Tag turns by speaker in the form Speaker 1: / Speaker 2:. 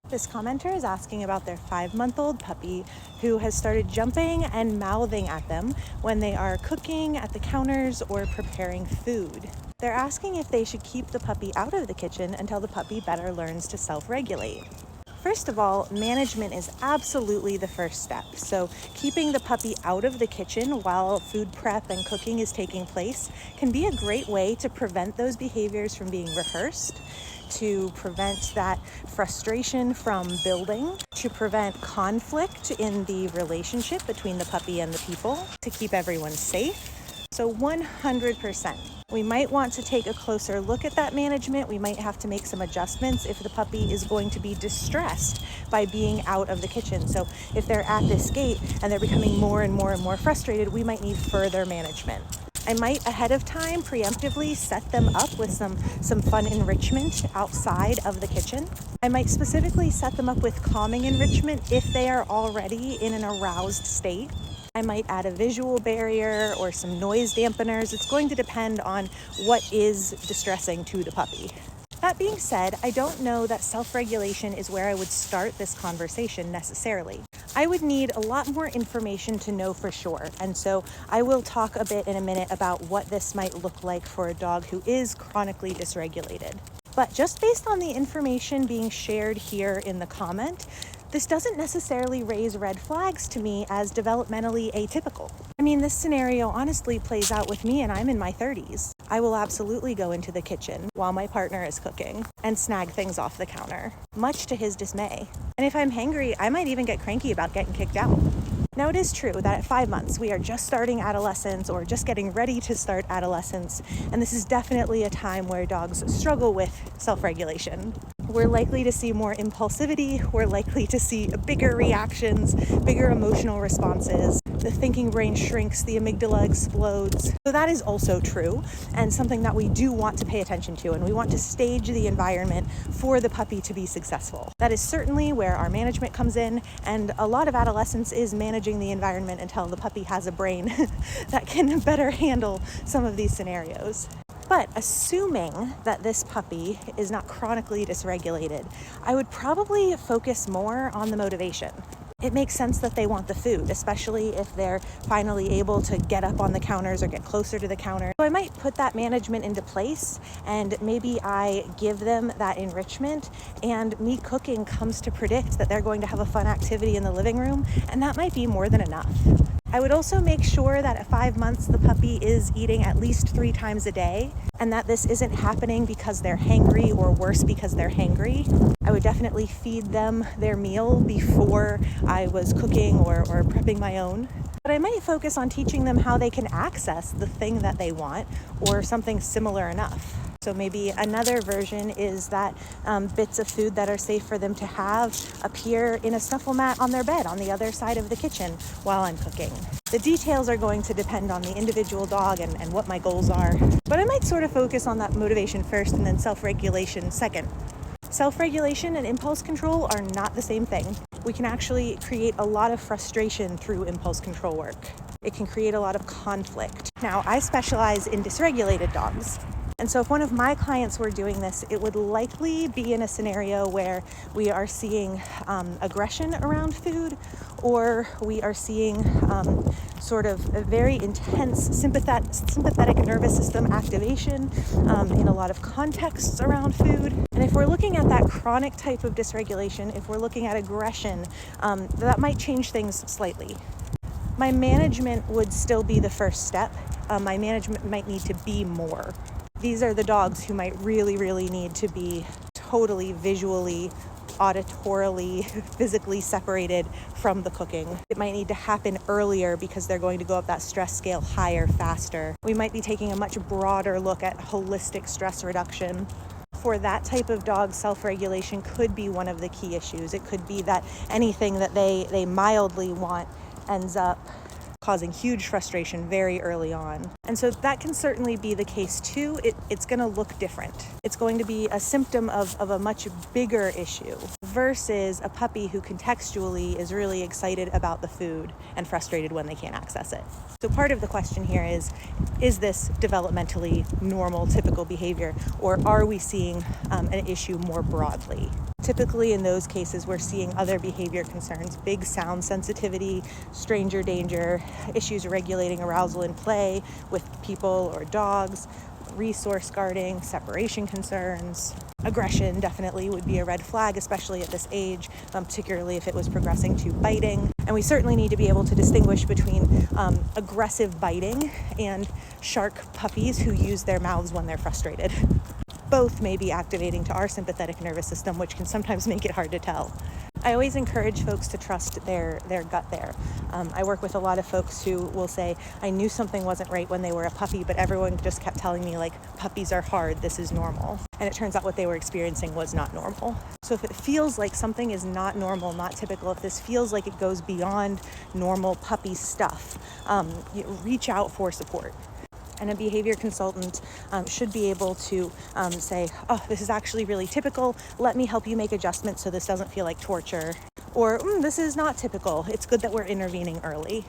Speaker 1: This commenter is asking about their 5-month-old puppy who has started jumping and mouthing at them when they are cooking at the counters or preparing food. They're asking if they should keep the puppy out of the kitchen until the puppy better learns to self-regulate. First of all, management is absolutely the first step. So keeping the puppy out of the kitchen while food prep and cooking is taking place can be a great way to prevent those behaviors from being rehearsed, to prevent that frustration from building, to prevent conflict in the relationship between the puppy and the people, to keep everyone safe. So 100%. We might want to take a closer look at that management. We might have to make some adjustments if the puppy is going to be distressed by being out of the kitchen. So if they're at this gate and they're becoming more and more and more frustrated, we might need further management. I might ahead of time preemptively set them up with some fun enrichment outside of the kitchen. I might specifically set them up with calming enrichment if they are already in an aroused state. I might add a visual barrier or some noise dampeners. It's going to depend on what is distressing to the puppy. That being said, I don't know that self-regulation is where I would start this conversation necessarily. I would need a lot more information to know for sure, and so I will talk a bit in a minute about what this might look like for a dog who is chronically dysregulated. But just based on the information being shared here in the comment, this doesn't necessarily raise red flags to me as developmentally atypical. I mean, this scenario honestly plays out with me and I'm in my 30s. I will absolutely go into the kitchen while my partner is cooking and snag things off the counter, much to his dismay. And if I'm hangry, I might even get cranky about getting kicked out. Now, it is true that at 5 months, we are just starting adolescence or just getting ready to start adolescence, and this is definitely a time where dogs struggle with self-regulation. We're likely to see more impulsivity, we're likely to see bigger reactions, bigger emotional responses. The thinking brain shrinks, the amygdala explodes. So that is also true, and something that we do want to pay attention to, and we want to stage the environment for the puppy to be successful. That is certainly where our management comes in, and a lot of adolescence is managing the environment until the puppy has a brain that can better handle some of these scenarios. But assuming that this puppy is not chronically dysregulated, I would probably focus more on the motivation. It makes sense that they want the food, especially if they're finally able to get up on the counters or get closer to the counter. So I might put that management into place, and maybe I give them that enrichment, and me cooking comes to predict that they're going to have a fun activity in the living room, and that might be more than enough. I would also make sure that at 5 months the puppy is eating at least 3 times a day, and that this isn't happening because they're hangry or worse because they're hangry. I would definitely feed them their meal before I was cooking or prepping my own. But I might focus on teaching them how they can access the thing that they want or something similar enough. So maybe another version is that bits of food that are safe for them to have appear in a snuffle mat on their bed on the other side of the kitchen while I'm cooking. The details are going to depend on the individual dog and what my goals are. But I might sort of focus on that motivation first and then self-regulation second. Self-regulation and impulse control are not the same thing. We can actually create a lot of frustration through impulse control work. It can create a lot of conflict. Now, I specialize in dysregulated dogs. And so if one of my clients were doing this, it would likely be in a scenario where we are seeing aggression around food, or we are seeing sort of a very intense sympathetic nervous system activation in a lot of contexts around food. And if we're looking at that chronic type of dysregulation, if we're looking at aggression, that might change things slightly. My management would still be the first step. My management might need to be more. These are the dogs who might really, really need to be totally visually, auditorily, physically separated from the cooking. It might need to happen earlier because they're going to go up that stress scale higher, faster. We might be taking a much broader look at holistic stress reduction. For that type of dog, self-regulation could be one of the key issues. It could be that anything that they mildly want ends up causing huge frustration very early on. And so that can certainly be the case too. It's going to look different. It's going to be a symptom of a much bigger issue versus a puppy who contextually is really excited about the food and frustrated when they can't access it. So part of the question here is this developmentally normal, typical behavior, or are we seeing an issue more broadly? Typically in those cases, we're seeing other behavior concerns: big sound sensitivity, stranger danger, issues regulating arousal in play with people or dogs, resource guarding, separation concerns. Aggression definitely would be a red flag, especially at this age, particularly if it was progressing to biting. And we certainly need to be able to distinguish between aggressive biting and shark puppies who use their mouths when they're frustrated. Both may be activating to our sympathetic nervous system, which can sometimes make it hard to tell. I always encourage folks to trust their gut there. I work with a lot of folks who will say, I knew something wasn't right when they were a puppy, but everyone just kept telling me, like, puppies are hard, this is normal. And it turns out what they were experiencing was not normal. So if it feels like something is not normal, not typical, if this feels like it goes beyond normal puppy stuff, reach out for support. And a behavior consultant should be able to say, oh, this is actually really typical. Let me help you make adjustments so this doesn't feel like torture. Or this is not typical. It's good that we're intervening early.